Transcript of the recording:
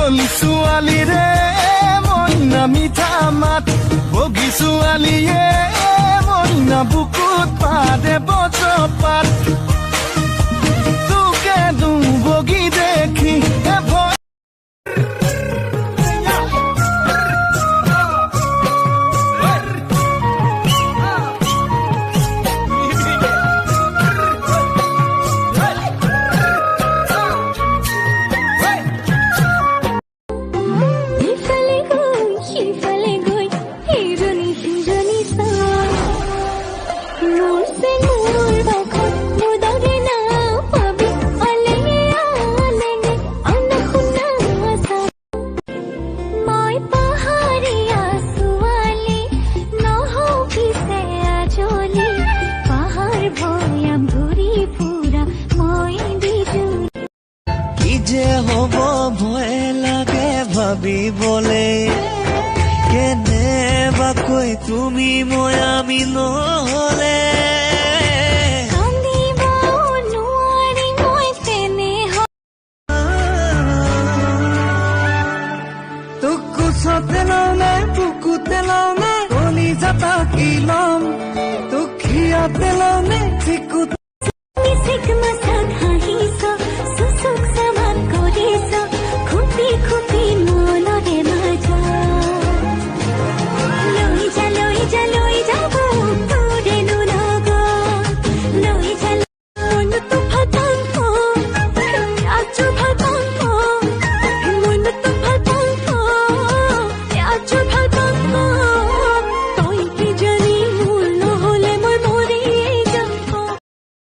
হ'ল ছোৱালীৰে মইনা মিঠা মাত বগী ছোৱালীয়ে মইনা বুকুত পাদে বজপাত তোকে বগী দেখি ভাবিবলে কেনেবাকৈ তুমি মই আমি নহলে তোক কোচতে লওঁ নে বুকুতে লওঁ নে কলিজাত আঁকি ল'ম তোক খিয়াতে লওঁ নে চিকুত